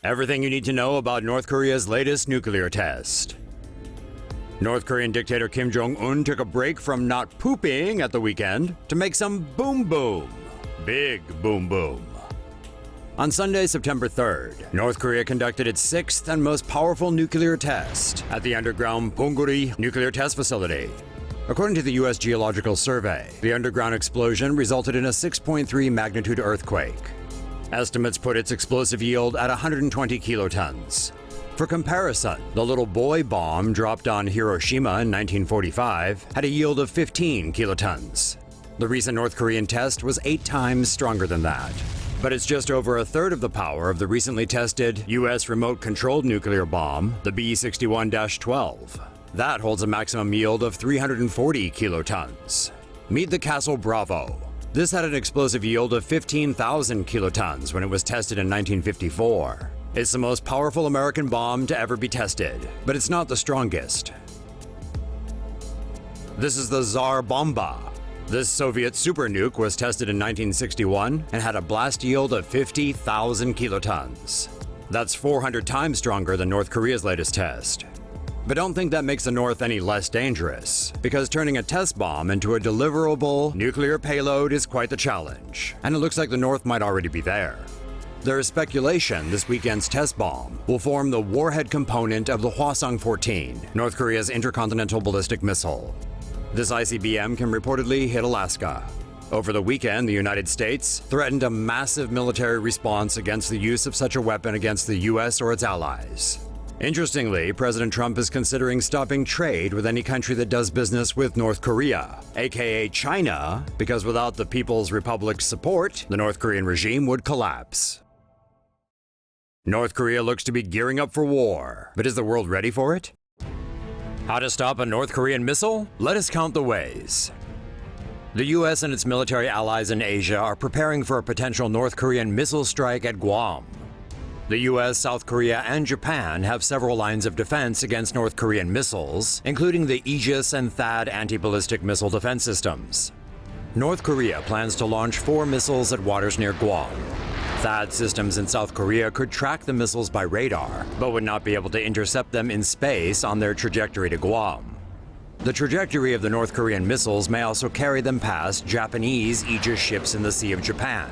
Everything you need to know about North Korea's latest nuclear test. North Korean dictator Kim Jong Un took a break from not pooping at the weekend to make some boom boom. Big boom boom. On Sunday, September 3rd, North Korea conducted its sixth and most powerful nuclear test at the underground Punggye-ri Nuclear Test Facility. According to the U.S. Geological Survey, the underground explosion resulted in a 6.3 magnitude earthquake. Estimates put its explosive yield at 120 kilotons. For comparison, the little boy bomb dropped on Hiroshima in 1945 had a yield of 15 kilotons. The recent North Korean test was 8 times stronger than that. But it's just over a third of the power of the recently tested U.S. remote-controlled nuclear bomb, the B-61-12. That holds a maximum yield of 340 kilotons. Meet the Castle Bravo. This had an explosive yield of 15,000 kilotons when it was tested in 1954. It's the most powerful American bomb to ever be tested, but it's not the strongest. This is the Tsar Bomba. This Soviet super nuke was tested in 1961 and had a blast yield of 50,000 kilotons. That's 400 times stronger than North Korea's latest test. But don't think that makes the North any less dangerous, because turning a test bomb into a deliverable nuclear payload is quite the challenge, and it looks like the North might already be there. There is speculation this weekend's test bomb will form the warhead component of the hwasong 14, North Korea's intercontinental ballistic missile. This ICBM can reportedly hit Alaska. Over the weekend, the United States threatened a massive military response against the use of such a weapon against the US or its allies. Interestingly, President Trump is considering stopping trade with any country that does business with North Korea, aka China, because without the People's Republic's support, the North Korean regime would collapse. North Korea looks to be gearing up for war, but is the world ready for it? How to stop a North Korean missile? Let us count the ways. The US and its military allies in Asia are preparing for a potential North Korean missile strike at Guam. The US, South Korea, and Japan have several lines of defense against North Korean missiles, including the Aegis and THAAD anti-ballistic missile defense systems. North Korea plans to launch 4 missiles at waters near Guam. THAAD systems in South Korea could track the missiles by radar, but would not be able to intercept them in space on their trajectory to Guam. The trajectory of the North Korean missiles may also carry them past Japanese Aegis ships in the Sea of Japan.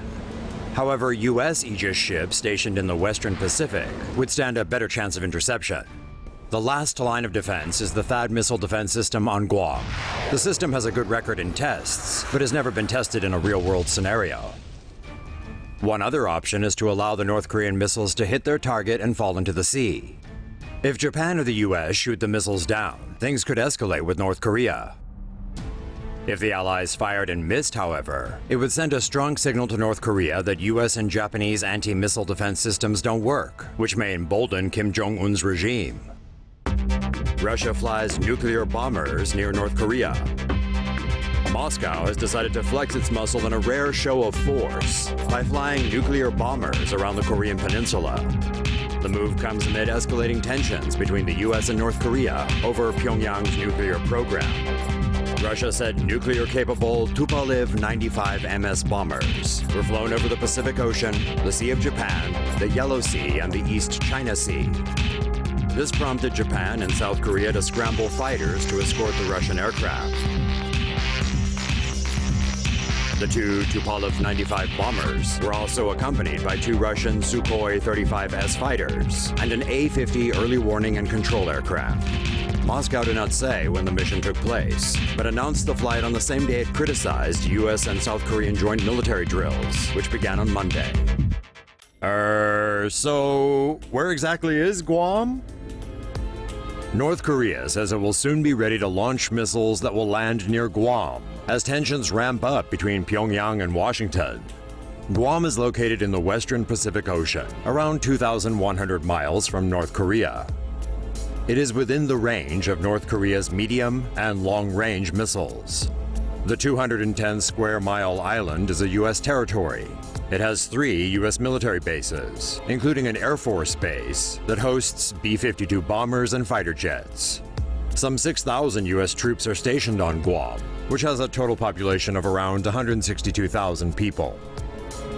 However, US Aegis ships stationed in the Western Pacific would stand a better chance of interception. The last line of defense is the THAAD missile defense system on Guam. The system has a good record in tests, but has never been tested in a real-world scenario. One other option is to allow the North Korean missiles to hit their target and fall into the sea. If Japan or the US shoot the missiles down, things could escalate with North Korea. If the Allies fired and missed, however, it would send a strong signal to North Korea that US and Japanese anti-missile defense systems don't work, which may embolden Kim Jong Un's regime. Russia flies nuclear bombers near North Korea. Moscow has decided to flex its muscle in a rare show of force by flying nuclear bombers around the Korean peninsula. The move comes amid escalating tensions between the US and North Korea over Pyongyang's nuclear program. Russia said nuclear-capable Tupolev 95 MS bombers were flown over the Pacific Ocean, the Sea of Japan, the Yellow Sea, and the East China Sea. This prompted Japan and South Korea to scramble fighters to escort the Russian aircraft. The 2 Tupolev 95 bombers were also accompanied by 2 Russian Sukhoi 35S fighters and an A-50 early warning and control aircraft. Moscow did not say when the mission took place, but announced the flight on the same day it criticized US and South Korean joint military drills, which began on Monday. So where exactly is Guam? North Korea says it will soon be ready to launch missiles that will land near Guam as tensions ramp up between Pyongyang and Washington. Guam is located in the western Pacific Ocean, around 2,100 miles from North Korea. It is within the range of North Korea's medium and long-range missiles. The 210-square-mile island is a U.S. territory. It has 3 U.S. military bases, including an Air Force base that hosts B-52 bombers and fighter jets. Some 6,000 U.S. troops are stationed on Guam, which has a total population of around 162,000 people.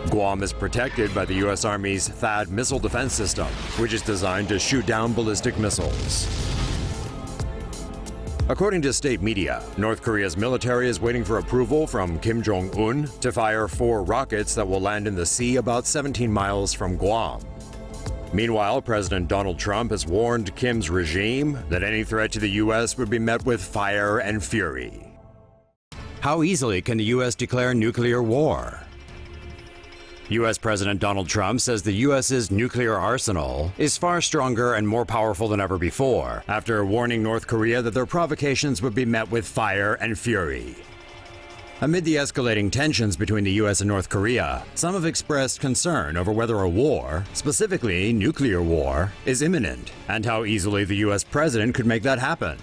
Guam is protected by the U.S. Army's THAAD missile defense system, which is designed to shoot down ballistic missiles. According to state media, North Korea's military is waiting for approval from Kim Jong Un to fire 4 rockets that will land in the sea about 17 miles from Guam. Meanwhile, President Donald Trump has warned Kim's regime that any threat to the U.S. would be met with fire and fury. How easily can the U.S. declare nuclear war? U.S. President Donald Trump says the U.S.'s nuclear arsenal is far stronger and more powerful than ever before, after warning North Korea that their provocations would be met with fire and fury. Amid the escalating tensions between the U.S. and North Korea, some have expressed concern over whether a war, specifically nuclear war, is imminent, and how easily the U.S. president could make that happen.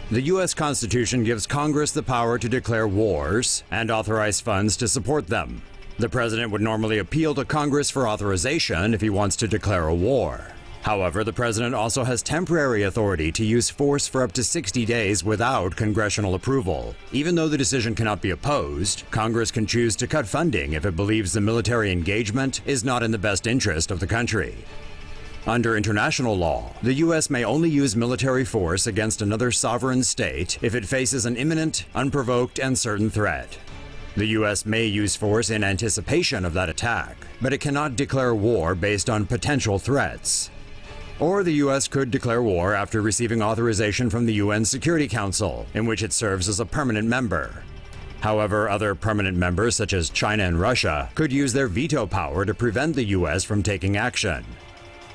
The U.S. Constitution gives Congress the power to declare wars and authorize funds to support them. The president would normally appeal to Congress for authorization if he wants to declare a war. However, the president also has temporary authority to use force for up to 60 days without congressional approval. Even though the decision cannot be opposed, Congress can choose to cut funding if it believes the military engagement is not in the best interest of the country. Under international law, the U.S. may only use military force against another sovereign state if it faces an imminent, unprovoked, and certain threat. The U.S. may use force in anticipation of that attack, but it cannot declare war based on potential threats. Or the U.S. could declare war after receiving authorization from the UN Security Council, in which it serves as a permanent member. However, other permanent members, such as China and Russia, could use their veto power to prevent the U.S. from taking action.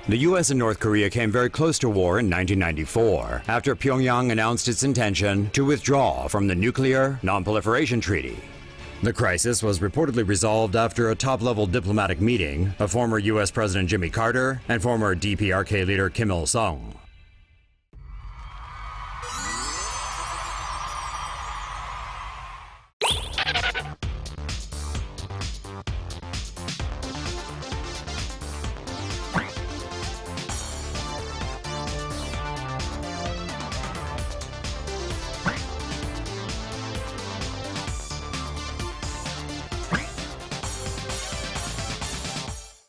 The U.S. and North Korea came very close to war in 1994, after Pyongyang announced its intention to withdraw from the Nuclear Non-Proliferation Treaty. The crisis was reportedly resolved after a top-level diplomatic meeting of former U.S. President Jimmy Carter and former DPRK leader Kim Il-sung.